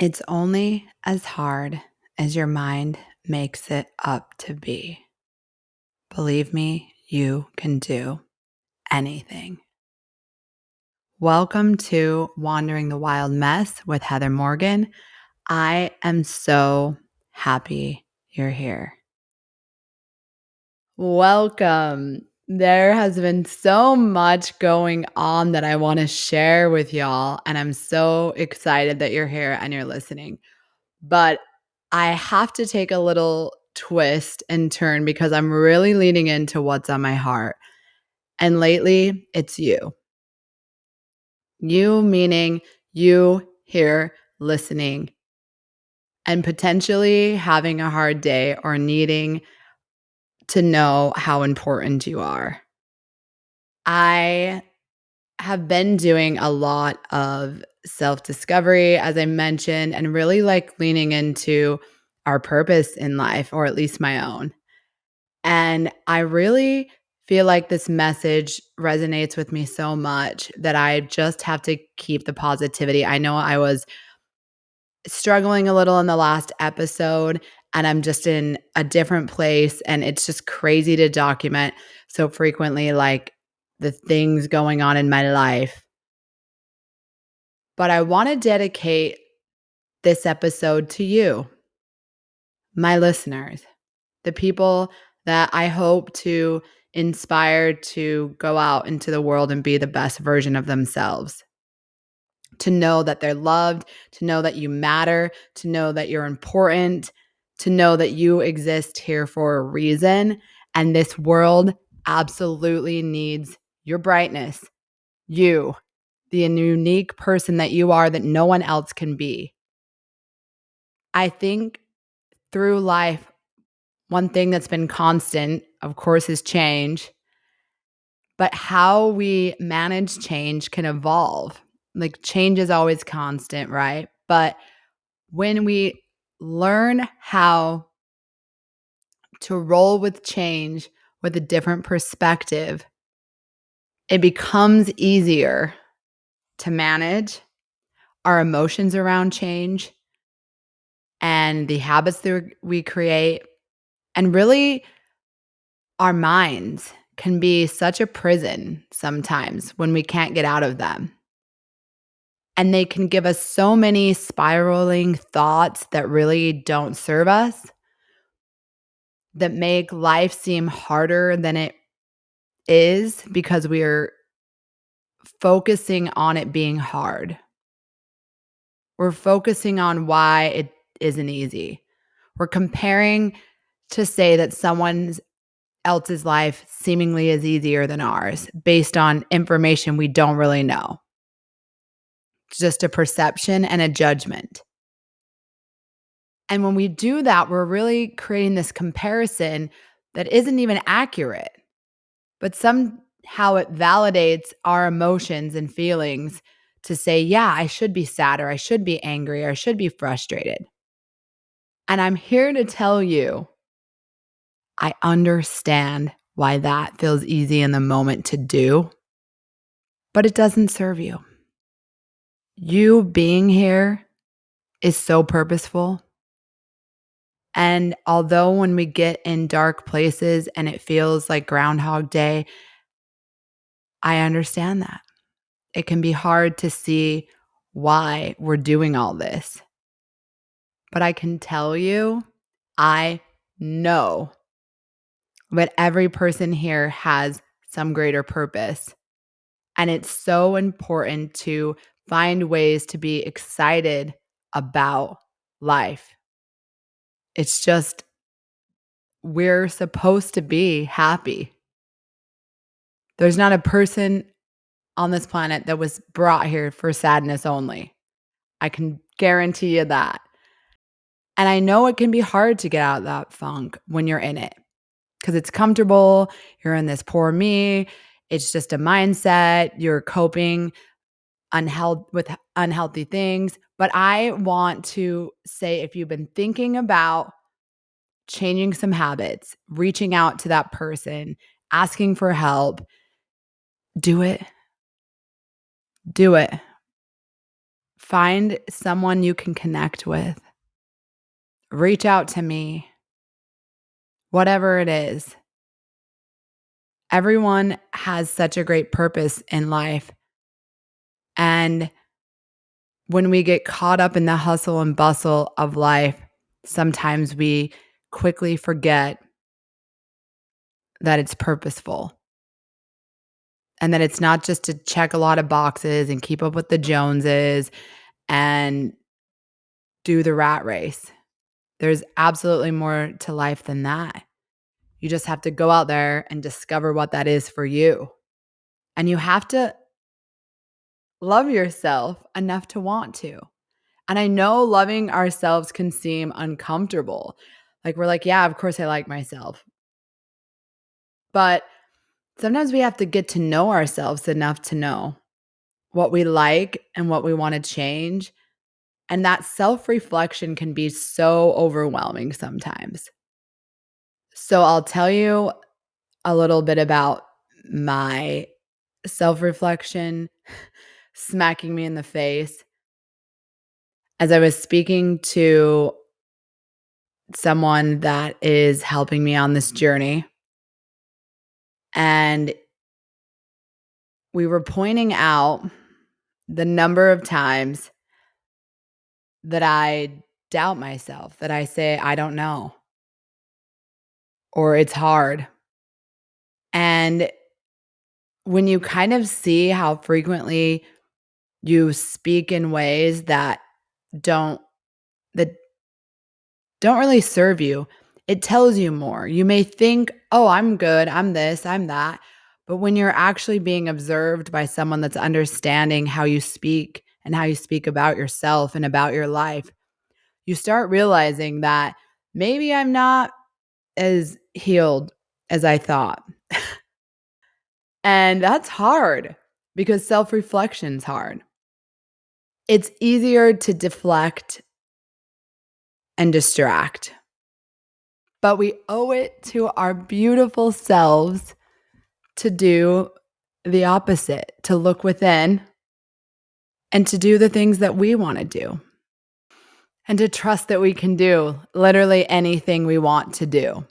It's only as hard as your mind makes it up to be. Believe me, you can do anything. Welcome to Wandering the Wild Mess with Heather Morgan. I am so happy you're here. Welcome. There has been so much going on that I want to share with y'all, and I'm so excited that you're here and you're listening. But I have to take a little twist and turn because I'm really leaning into what's on my heart. And lately, it's you. You meaning you here listening and potentially having a hard day or needing to know how important you are. I have been doing a lot of self-discovery, as I mentioned, and really leaning into our purpose in life, or at least my own. And I really feel like this message resonates with me so much that I just have to keep the positivity. I know I was struggling a little in the last episode, and I'm just in a different place, and it's just crazy to document so frequently, the things going on in my life. But I want to dedicate this episode to you, my listeners, the people that I hope to inspire to go out into the world and be the best version of themselves. To know that they're loved, to know that you matter, to know that you're important, to know that you exist here for a reason. And this world absolutely needs your brightness, you, the unique person that you are that no one else can be. I think through life, one thing that's been constant, of course, is change. But how we manage change can evolve. Change is always constant, right? But when we learn how to roll with change with a different perspective, it becomes easier to manage our emotions around change and the habits that we create. And really, our minds can be such a prison sometimes when we can't get out of them. And they can give us so many spiraling thoughts that really don't serve us, that make life seem harder than it is because we are focusing on it being hard. We're focusing on why it isn't easy. We're comparing to say that someone else's life seemingly is easier than ours based on information we don't really know. It's just a perception and a judgment. And when we do that, we're really creating this comparison that isn't even accurate, but somehow it validates our emotions and feelings to say, yeah, I should be sad, or I should be angry, or I should be frustrated. And I'm here to tell you, I understand why that feels easy in the moment to do, but it doesn't serve you. You being here is so purposeful. And although when we get in dark places and it feels like Groundhog Day, I understand that. It can be hard to see why we're doing all this. But I can tell you, I know that every person here has some greater purpose. And it's so important to find ways to be excited about life. It's just, we're supposed to be happy. There's not a person on this planet that was brought here for sadness only. I can guarantee you that. And I know it can be hard to get out of that funk when you're in it because it's comfortable. You're in this poor me. It's just a mindset. You're coping with unhealthy things. But I want to say, if you've been thinking about changing some habits, reaching out to that person, asking for help, do it. Do it. Find someone you can connect with. Reach out to me, whatever it is. Everyone has such a great purpose in life. And when we get caught up in the hustle and bustle of life, sometimes we quickly forget that it's purposeful and that it's not just to check a lot of boxes and keep up with the Joneses and do the rat race. There's absolutely more to life than that. You just have to go out there and discover what that is for you. And you have to love yourself enough to want to. And I know loving ourselves can seem uncomfortable. Like we're like, yeah, of course I like myself. But sometimes we have to get to know ourselves enough to know what we like and what we want to change. And that self reflection can be so overwhelming sometimes. So I'll tell you a little bit about my self reflection smacking me in the face as I was speaking to someone that is helping me on this journey. And we were pointing out the number of times that I doubt myself, that I say, I don't know, or it's hard. And when you kind of see how frequently you speak in ways don't that don't really serve you, it tells you more. You may think, "Oh, I'm good. I'm this, I'm that." But when you're actually being observed by someone that's understanding how you speak and how you speak about yourself and about your life, you start realizing that maybe I'm not as healed as I thought. And that's hard because self-reflection's hard. It's easier to deflect and distract, but we owe it to our beautiful selves to do the opposite, to look within and to do the things that we want to do and to trust that we can do literally anything we want to do.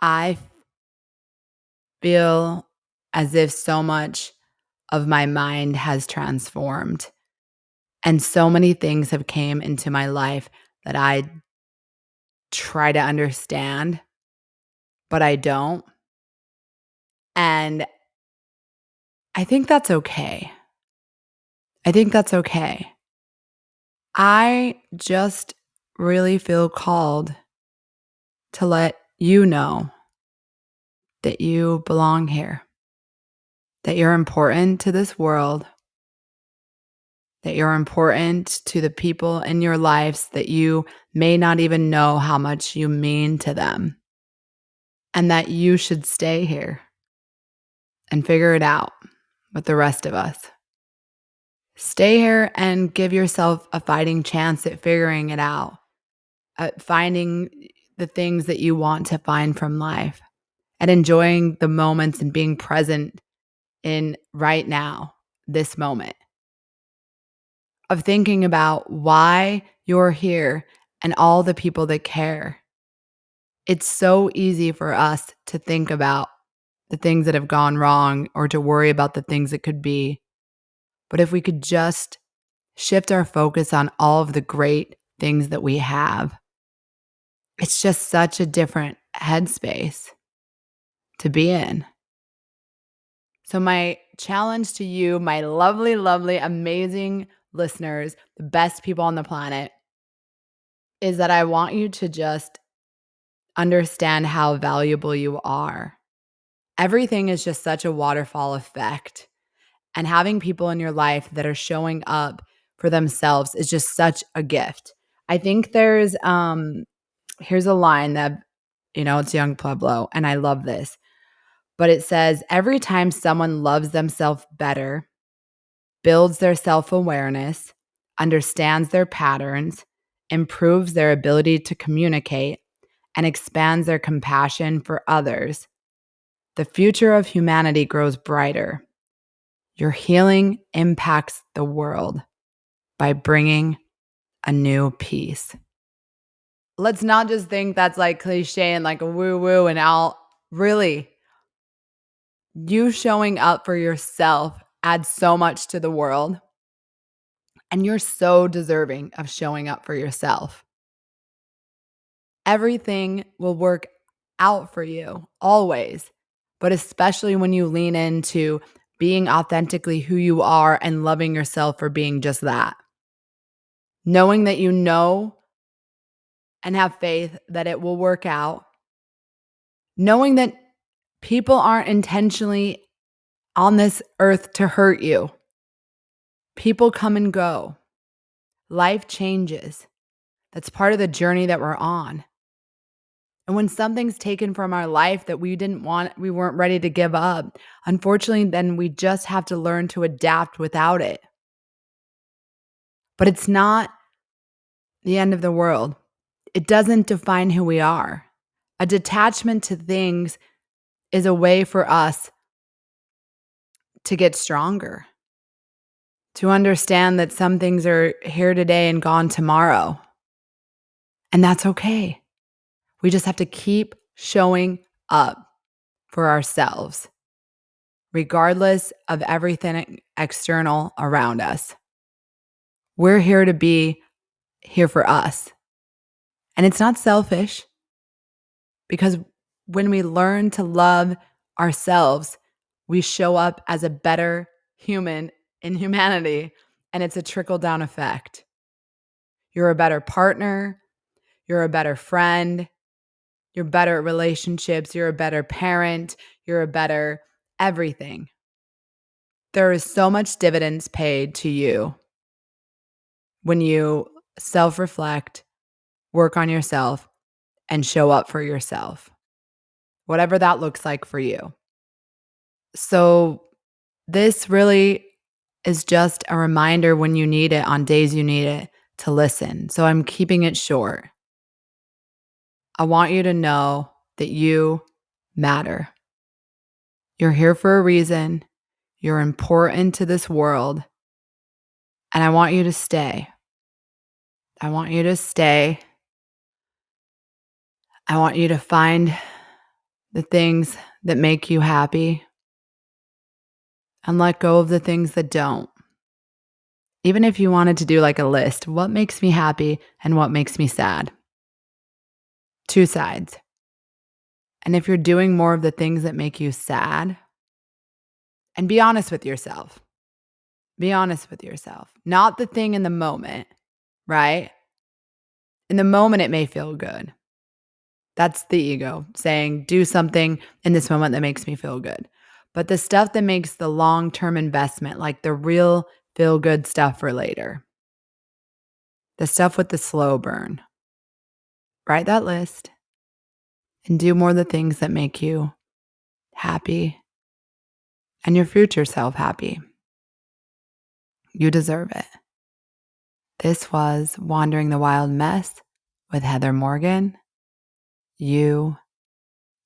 I feel as if so much of my mind has transformed and so many things have came into my life that I try to understand, but I don't. And I think that's okay. I think that's okay. I just really feel called to let you know that you belong here, that you're important to this world, that you're important to the people in your lives that you may not even know how much you mean to them, and that you should stay here and figure it out with the rest of us. Stay here and give yourself a fighting chance at figuring it out, at finding the things that you want to find from life, at enjoying the moments and being present in right now, this moment, of thinking about why you're here and all the people that care. It's so easy for us to think about the things that have gone wrong or to worry about the things that could be. But if we could just shift our focus on all of the great things that we have, it's just such a different headspace to be in. So, my challenge to you, my lovely, lovely, amazing listeners, the best people on the planet, is that I want you to just understand how valuable you are. Everything is just such a waterfall effect. And having people in your life that are showing up for themselves is just such a gift. I think here's a line that, it's Young Pueblo, and I love this. But it says, every time someone loves themselves better, builds their self-awareness, understands their patterns, improves their ability to communicate, and expands their compassion for others, the future of humanity grows brighter. Your healing impacts the world. by bringing a new peace. Let's not just think that's like cliche and like a woo woo and all. Really, you showing up for yourself adds so much to the world, and you're so deserving of showing up for yourself. Everything will work out for you always, but especially when you lean into being authentically who you are and loving yourself for being just that. Knowing that you know and have faith that it will work out. Knowing that people aren't intentionally on this earth to hurt you. People come and go. Life changes. That's part of the journey that we're on. And when something's taken from our life that we didn't want, we weren't ready to give up, unfortunately, then we just have to learn to adapt without it. But it's not the end of the world. It doesn't define who we are. A detachment to things is a way for us to get stronger, to understand that some things are here today and gone tomorrow. And that's okay. We just have to keep showing up for ourselves, regardless of everything external around us. We're here to be here for us. And it's not selfish, because when we learn to love ourselves, we show up as a better human in humanity, and it's a trickle down effect. You're a better partner, you're a better friend, you're better at relationships, you're a better parent, you're a better everything. There is so much dividends paid to you when you self-reflect, work on yourself, and show up for yourself, whatever that looks like for you. So this really is just a reminder when you need it, on days you need it, to listen. So I'm keeping it short. I want you to know that you matter. You're here for a reason. You're important to this world. And I want you to stay. I want you to stay. I want you to find the things that make you happy and let go of the things that don't. Even if you wanted to do like a list, what makes me happy and what makes me sad? Two sides. And if you're doing more of the things that make you sad, and be honest with yourself. Be honest with yourself. Not the thing in the moment, right? In the moment, it may feel good. That's the ego saying, do something in this moment that makes me feel good. But the stuff that makes the long-term investment, like the real feel-good stuff for later, the stuff with the slow burn, write that list and do more of the things that make you happy and your future self happy. You deserve it. This was Wandering the Wild Mess with Heather Morgan. You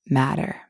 matter.